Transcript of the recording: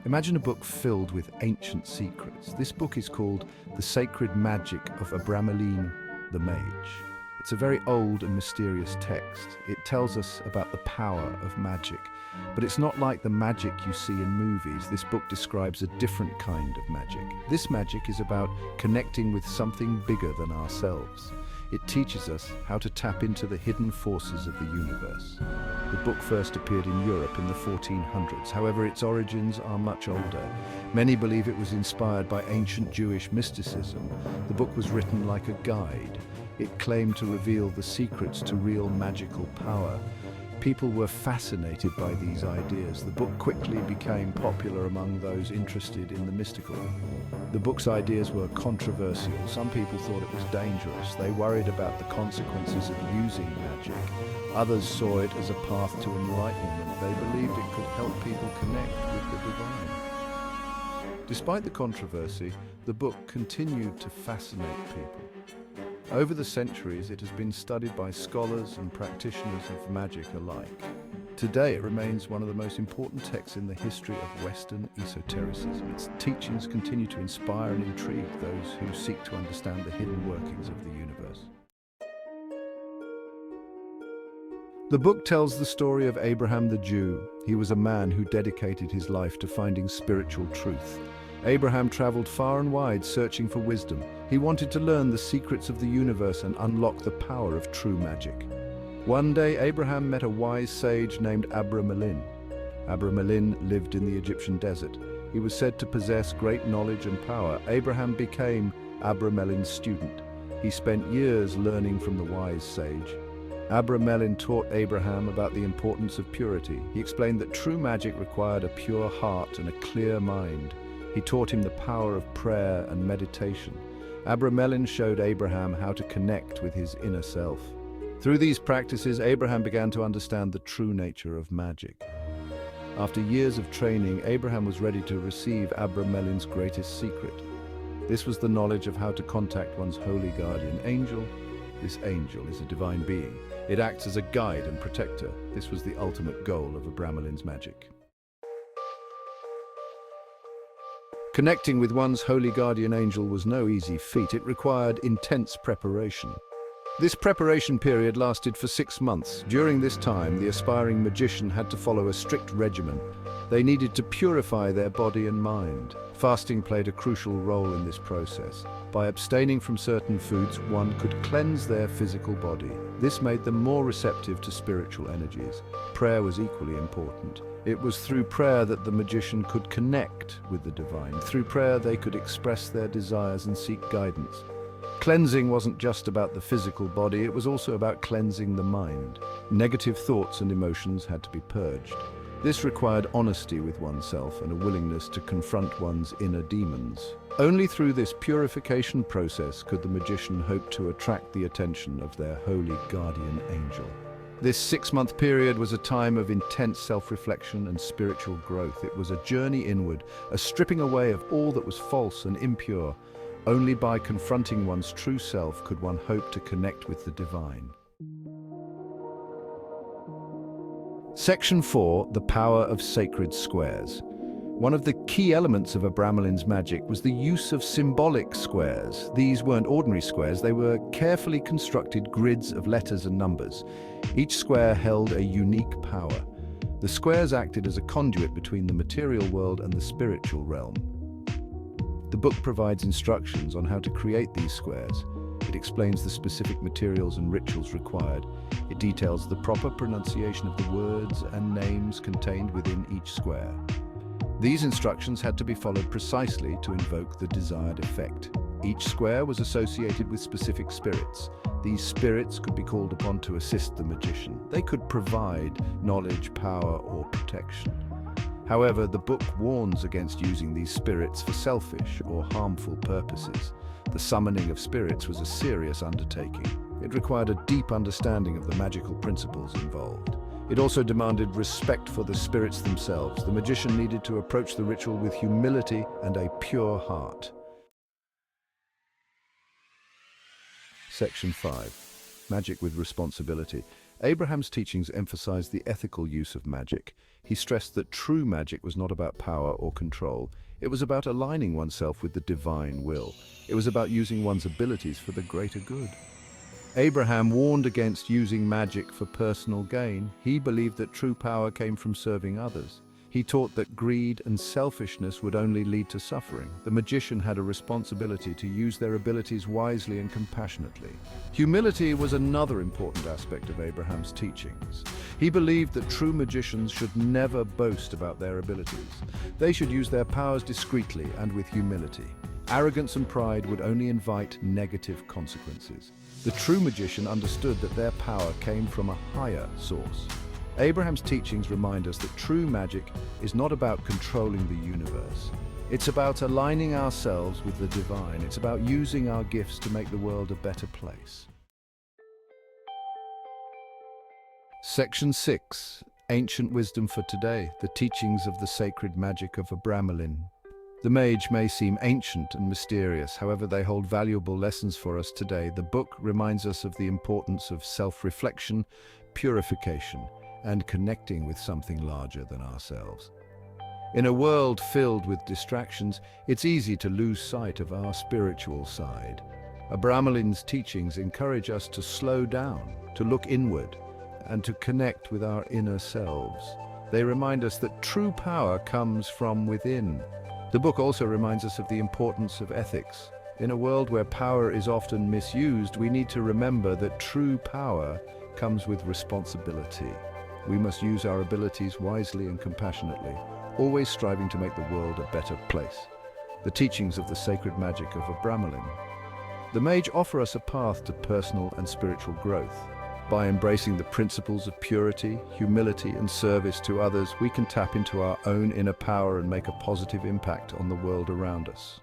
Imagine a book filled with ancient secrets. This book is called The Sacred Magic of Abramelin the Mage. It's a very old and mysterious text. It tells us about the power of magic, but it's not like the magic you see in movies. This book describes a different kind of magic. This magic is about connecting with something bigger than ourselves. It teaches us how to tap into the hidden forces of the universe. The book first appeared in Europe in the 1400s. However, its origins are much older. Many believe it was inspired by ancient Jewish mysticism. The book was written like a guide. It claimed to reveal the secrets to real magical power. People were fascinated by these ideas. The book quickly became popular among those interested in the mystical. The book's ideas were controversial. Some people thought it was dangerous. They worried about the consequences of using magic. Others saw it as a path to enlightenment. They believed it could help people connect with the divine. Despite the controversy, the book continued to fascinate people. Over the centuries, it has been studied by scholars and practitioners of magic alike. Today, it remains one of the most important texts in the history of Western esotericism. Its teachings continue to inspire and intrigue those who seek to understand the hidden workings of the universe. The book tells the story of Abraham the Jew. He was a man who dedicated his life to finding spiritual truth. Abraham traveled far and wide searching for wisdom. He wanted to learn the secrets of the universe and unlock the power of true magic. One day, Abraham met a wise sage named Abra-Melin. Abra-Melin lived in the Egyptian desert. He was said to possess great knowledge and power. Abraham became Abra-Melin's student. He spent years learning from the wise sage. Abra-Melin taught Abraham about the importance of purity. He explained that true magic required a pure heart and a clear mind. He taught him the power of prayer and meditation. Abra-Melin showed Abraham how to connect with his inner self. Through these practices, Abraham began to understand the true nature of magic. After years of training, Abraham was ready to receive Abra-Melin's greatest secret. This was the knowledge of how to contact one's holy guardian angel. This angel is a divine being. It acts as a guide and protector. This was the ultimate goal of Abra-Melin's magic. Connecting with one's holy guardian angel was no easy feat. It required intense preparation. This preparation period lasted for 6 months. During this time, the aspiring magician had to follow a strict regimen. They needed to purify their body and mind. Fasting played a crucial role in this process. By abstaining from certain foods, one could cleanse their physical body. This made them more receptive to spiritual energies. Prayer was equally important. It was through prayer that the magician could connect with the divine. Through prayer, they could express their desires and seek guidance. Cleansing wasn't just about the physical body, it was also about cleansing the mind. Negative thoughts and emotions had to be purged. This required honesty with oneself and a willingness to confront one's inner demons. Only through this purification process could the magician hope to attract the attention of their holy guardian angel. This 6-month period was a time of intense self-reflection and spiritual growth. It was a journey inward, a stripping away of all that was false and impure. Only by confronting one's true self could one hope to connect with the divine. Section 4, The Power of Sacred Squares. One of the key elements of Abramelin's magic was the use of symbolic squares. These weren't ordinary squares, they were carefully constructed grids of letters and numbers. Each square held a unique power. The squares acted as a conduit between the material world and the spiritual realm. The book provides instructions on how to create these squares. It explains the specific materials and rituals required. It details the proper pronunciation of the words and names contained within each square. These instructions had to be followed precisely to invoke the desired effect. Each square was associated with specific spirits. These spirits could be called upon to assist the magician. They could provide knowledge, power, or protection. However, the book warns against using these spirits for selfish or harmful purposes. The summoning of spirits was a serious undertaking. It required a deep understanding of the magical principles involved. It also demanded respect for the spirits themselves. The magician needed to approach the ritual with humility and a pure heart. Section 5. Magic with Responsibility. Abraham's teachings emphasized the ethical use of magic. He stressed that true magic was not about power or control. It was about aligning oneself with the divine will. It was about using one's abilities for the greater good. Abraham warned against using magic for personal gain. He believed that true power came from serving others. He taught that greed and selfishness would only lead to suffering. The magician had a responsibility to use their abilities wisely and compassionately. Humility was another important aspect of Abraham's teachings. He believed that true magicians should never boast about their abilities. They should use their powers discreetly and with humility. Arrogance and pride would only invite negative consequences. The true magician understood that their power came from a higher source. Abraham's teachings remind us that true magic is not about controlling the universe. It's about aligning ourselves with the divine. It's about using our gifts to make the world a better place. Section 6. Ancient Wisdom for Today. The Teachings of the Sacred Magic of Abra-Melin. The Mage may seem ancient and mysterious, however they hold valuable lessons for us today. The book reminds us of the importance of self-reflection, purification, and connecting with something larger than ourselves. In a world filled with distractions, it's easy to lose sight of our spiritual side. Abramelin's teachings encourage us to slow down, to look inward, and to connect with our inner selves. They remind us that true power comes from within. The book also reminds us of the importance of ethics. In a world where power is often misused, we need to remember that true power comes with responsibility. We must use our abilities wisely and compassionately, always striving to make the world a better place. The teachings of the sacred magic of Abra-Melin. The Mage offer us a path to personal and spiritual growth. By embracing the principles of purity, humility, and service to others, we can tap into our own inner power and make a positive impact on the world around us.